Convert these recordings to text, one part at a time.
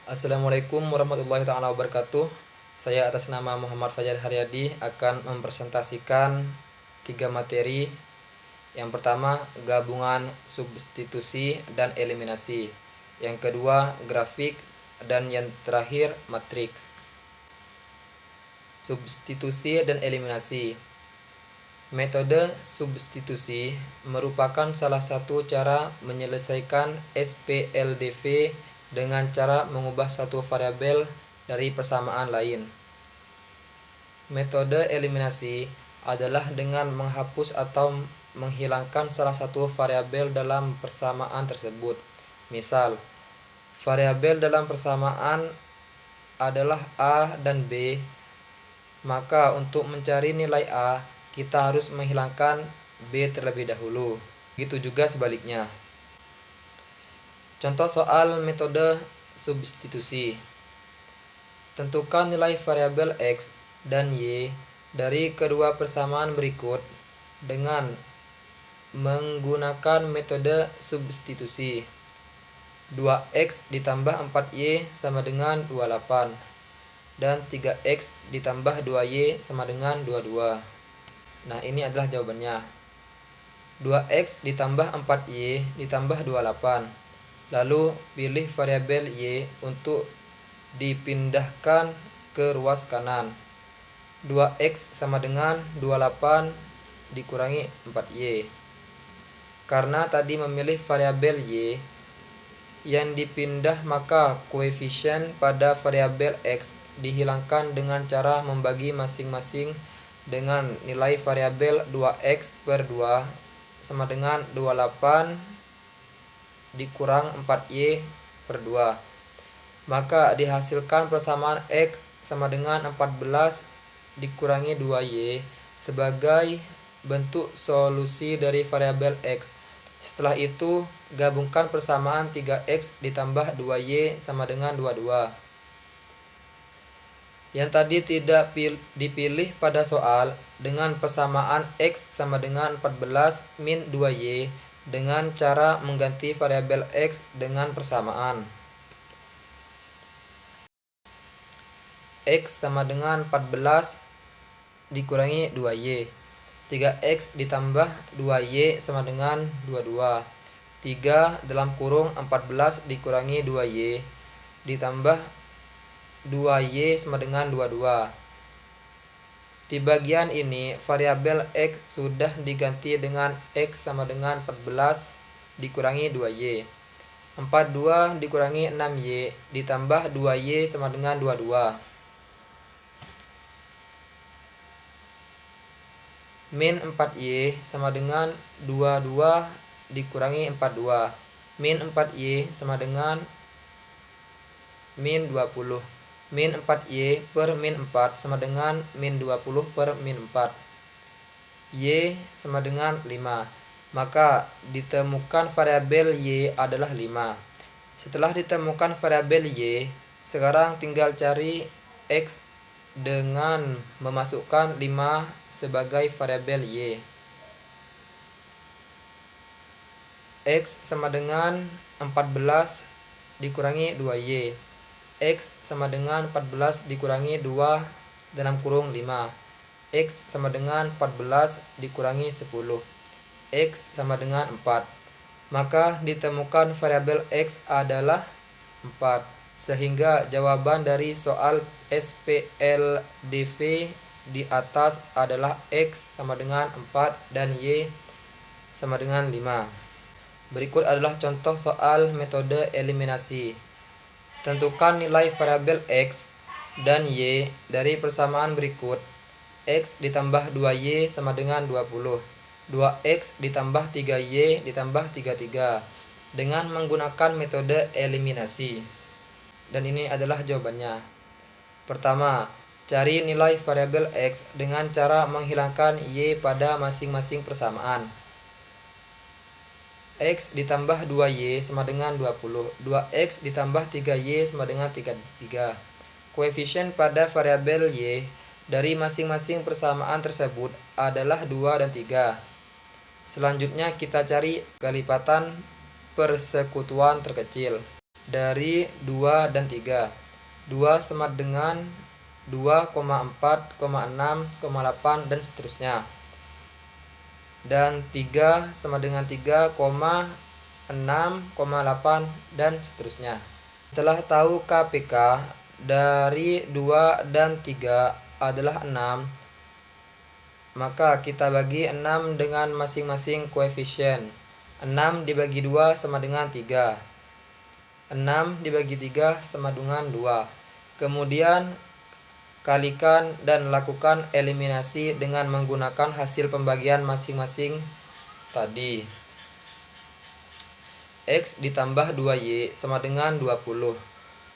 Assalamualaikum warahmatullahi taala wabarakatuh. Saya atas nama Muhammad Fajar Haryadi akan mempresentasikan tiga materi. Yang pertama, gabungan substitusi dan eliminasi. Yang kedua, grafik, dan yang terakhir, matriks. Substitusi dan eliminasi. Metode substitusi merupakan salah satu cara menyelesaikan SPLDV dengan cara mengubah satu variabel dari persamaan lain. Metode eliminasi adalah dengan menghapus atau menghilangkan salah satu variabel dalam persamaan tersebut. Misal, variabel dalam persamaan adalah A dan B, maka untuk mencari nilai A, kita harus menghilangkan B terlebih dahulu. Begitu juga sebaliknya. Contoh soal metode substitusi. Tentukan nilai variabel X dan Y dari kedua persamaan berikut dengan menggunakan metode substitusi. 2X ditambah 4Y sama dengan 28 dan 3X ditambah 2Y sama dengan 22. Nah, ini adalah jawabannya. 2X ditambah 4Y ditambah 28. Lalu pilih variabel Y untuk dipindahkan ke ruas kanan. 2X sama dengan 28 dikurangi 4Y. Karena tadi memilih variabel Y yang dipindah, maka koefisien pada variabel X dihilangkan dengan cara membagi masing-masing dengan nilai variabel 2X per 2 sama dengan 28 dikurang 4Y per 2. Maka dihasilkan persamaan X sama dengan 14 dikurangi 2Y sebagai bentuk solusi dari variabel X. Setelah itu, gabungkan persamaan 3X ditambah 2Y sama dengan 22. Yang tadi tidak dipilih pada soal dengan persamaan X sama dengan 14 min 2Y dengan cara mengganti variabel X dengan persamaan. X sama dengan 14 dikurangi 2Y. 3X ditambah 2Y sama dengan 22. 3 dalam kurung 14 dikurangi 2Y ditambah 2Y sama dengan 22. Di bagian ini variabel X sudah diganti dengan X sama dengan 14 dikurangi 2Y. 42 dikurangi 6Y ditambah 2Y sama dengan 22. Min 4Y sama dengan 22 dikurangi 42. Min 4Y sama dengan min 20. Min 4Y per min 4 sama dengan min 20 per min 4. Y sama dengan 5. Maka ditemukan variabel Y adalah 5. Setelah ditemukan variabel Y, sekarang tinggal cari X dengan memasukkan 5 sebagai variabel Y. X sama dengan 14 dikurangi 2Y. X sama dengan 14 dikurangi 2 dalam kurung 5. X sama dengan 14 dikurangi 10. X sama dengan 4. Maka ditemukan variabel X adalah 4. Sehingga jawaban dari soal SPLDV di atas adalah X sama dengan 4 dan Y sama dengan 5. Berikut adalah contoh soal metode eliminasi. Tentukan nilai variabel X dan Y dari persamaan berikut. X ditambah 2Y sama dengan 20. 2X ditambah 3Y ditambah 33 dengan menggunakan metode eliminasi. Dan ini adalah jawabannya. Pertama, cari nilai variabel X dengan cara menghilangkan Y pada masing-masing persamaan. X ditambah 2Y sama dengan 20. 2X ditambah 3Y sama dengan 33. Koefisien pada variabel Y dari masing-masing persamaan tersebut adalah 2 dan 3. Selanjutnya kita cari kelipatan persekutuan terkecil. dari 2 dan 3. 2 sama dengan 2,4, 6, 8 dan seterusnya. Dan 3 sama dengan 3,6, 8 dan seterusnya. Setelah tahu KPK dari 2 dan 3 adalah 6, maka kita bagi 6 dengan masing-masing koefisien. 6 dibagi 2 sama dengan 3. 6 dibagi 3 sama dengan 2. Kemudian kalikan dan lakukan eliminasi dengan menggunakan hasil pembagian masing-masing tadi. X ditambah 2Y sama dengan 20.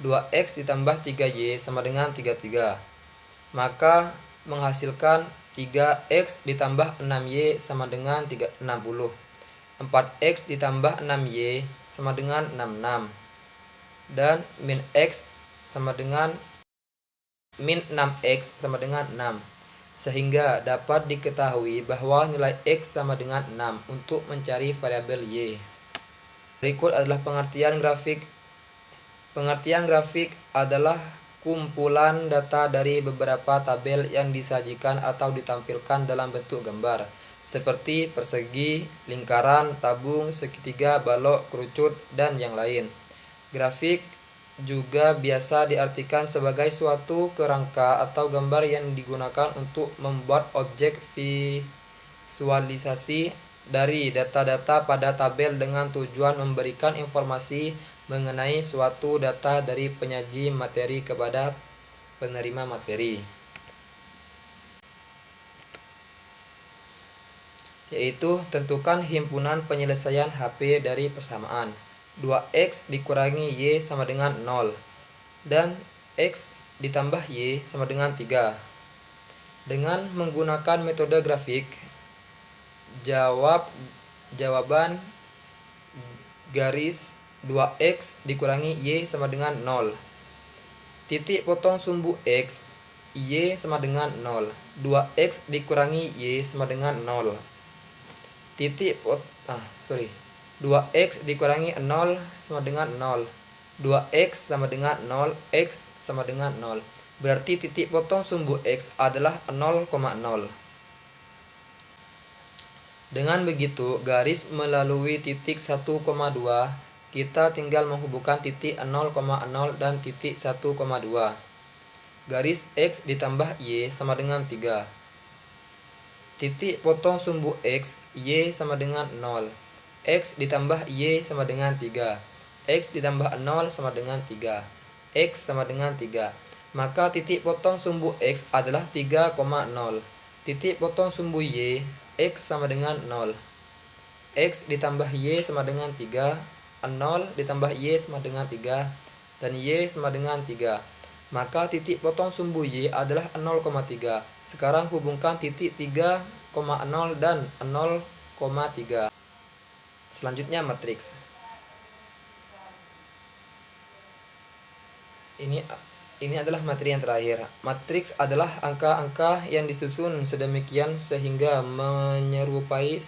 2X ditambah 3Y sama dengan 33. Maka menghasilkan 3X ditambah 6Y sama dengan 60. 4X ditambah 6Y sama dengan 66. Dan min X sama dengan min 6X sama dengan 6. Sehingga dapat diketahui bahwa nilai X sama dengan 6 untuk mencari variabel Y. Berikut adalah pengertian grafik. Pengertian grafik adalah kumpulan data dari beberapa tabel yang disajikan atau ditampilkan dalam bentuk gambar, seperti persegi, lingkaran, tabung, segitiga, balok, kerucut, dan yang lain. Grafik juga biasa diartikan sebagai suatu kerangka atau gambar yang digunakan untuk membuat objek visualisasi dari data-data pada tabel dengan tujuan memberikan informasi mengenai suatu data dari penyaji materi kepada penerima materi, yaitu tentukan himpunan penyelesaian HP dari persamaan. 2X dikurangi Y sama dengan 0 dan X ditambah Y sama dengan 3. Dengan menggunakan metode grafik, jawaban garis 2X dikurangi Y sama dengan 0. Titik potong sumbu X, Y sama dengan 0. 2X dikurangi Y sama dengan 0. 2X dikurangi 0 sama dengan 0. 2X sama dengan 0, X sama dengan 0. Berarti titik potong sumbu X adalah 0,0. Dengan begitu, garis melalui titik 1,2, kita tinggal menghubungkan titik 0,0 dan titik 1,2. Garis X ditambah Y sama dengan 3. Titik potong sumbu X, Y sama dengan 0. X ditambah Y sama dengan 3. X ditambah 0 sama dengan 3. X sama dengan 3. Maka titik potong sumbu X adalah 3,0. Titik potong sumbu Y, X sama dengan 0. X ditambah Y sama dengan 3. 0 ditambah Y sama dengan 3. Dan Y sama dengan 3. Maka titik potong sumbu Y adalah 0,3. Sekarang hubungkan titik 3,0 dan 0,3. Selanjutnya matriks. Ini adalah materi yang terakhir. Matriks adalah angka-angka yang disusun sedemikian sehingga menyerupai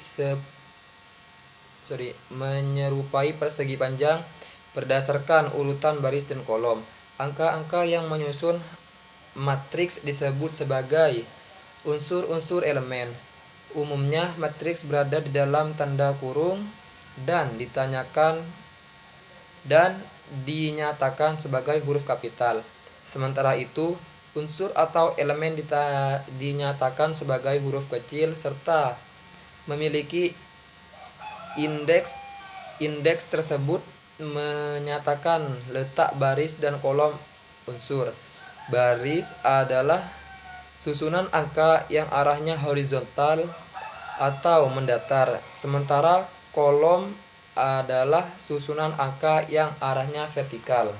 persegi panjang berdasarkan urutan baris dan kolom. Angka-angka yang menyusun matriks disebut sebagai unsur-unsur elemen. Umumnya matriks berada di dalam tanda kurung dan dinyatakan sebagai huruf kapital. Sementara itu, unsur atau elemen dinyatakan sebagai huruf kecil serta memiliki indeks. Indeks tersebut menyatakan letak baris dan kolom unsur. Baris adalah susunan angka yang arahnya horizontal atau mendatar, sementara kolom adalah susunan angka yang arahnya vertikal.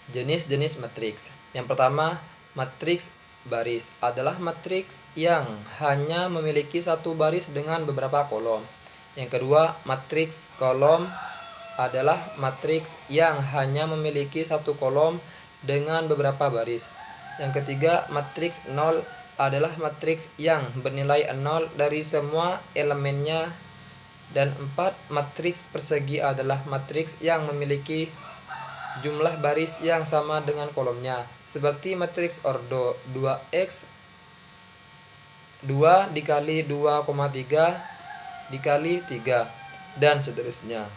Jenis-jenis matriks. Yang pertama, matriks baris adalah matriks yang hanya memiliki satu baris dengan beberapa kolom. Yang kedua, matriks kolom adalah matriks yang hanya memiliki satu kolom dengan beberapa baris. Yang ketiga, matriks 0 adalah matriks yang bernilai 0 dari semua elemennya Dan 4, matriks persegi adalah matriks yang memiliki jumlah baris yang sama dengan kolomnya, seperti matriks ordo 2x 2 dikali 2,3 dikali 3 dan seterusnya.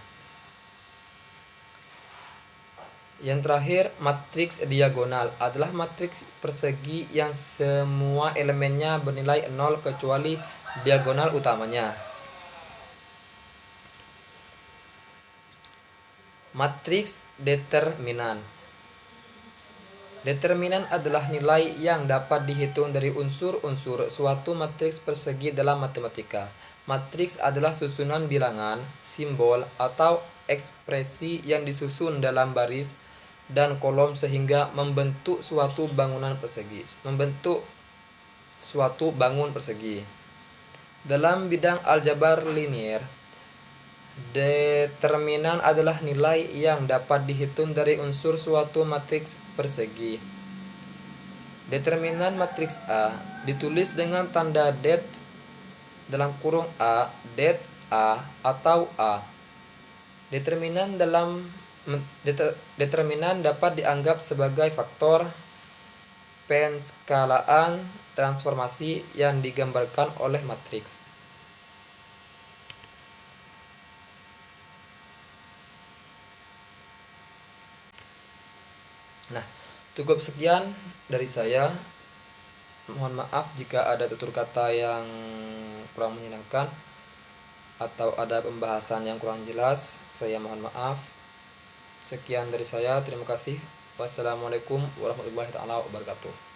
Yang terakhir, matriks diagonal adalah matriks persegi yang semua elemennya bernilai 0 kecuali diagonal utamanya. Matriks determinan. Determinan adalah nilai yang dapat dihitung dari unsur-unsur suatu matriks persegi dalam matematika. Matriks adalah susunan bilangan, simbol, atau ekspresi yang disusun dalam baris dan kolom sehingga membentuk suatu bangun persegi. Dalam bidang aljabar linier, determinan adalah nilai yang dapat dihitung dari unsur suatu matriks persegi. Determinan matriks A ditulis dengan tanda det dalam kurung A, det A atau A. Determinan dapat dianggap sebagai faktor penskalaan transformasi yang digambarkan oleh matriks. Nah, cukup sekian dari saya. Mohon maaf jika ada tutur kata yang kurang menyenangkan atau ada pembahasan yang kurang jelas. Saya mohon maaf. Sekian dari saya. Terima kasih. Wassalamualaikum warahmatullahi wabarakatuh.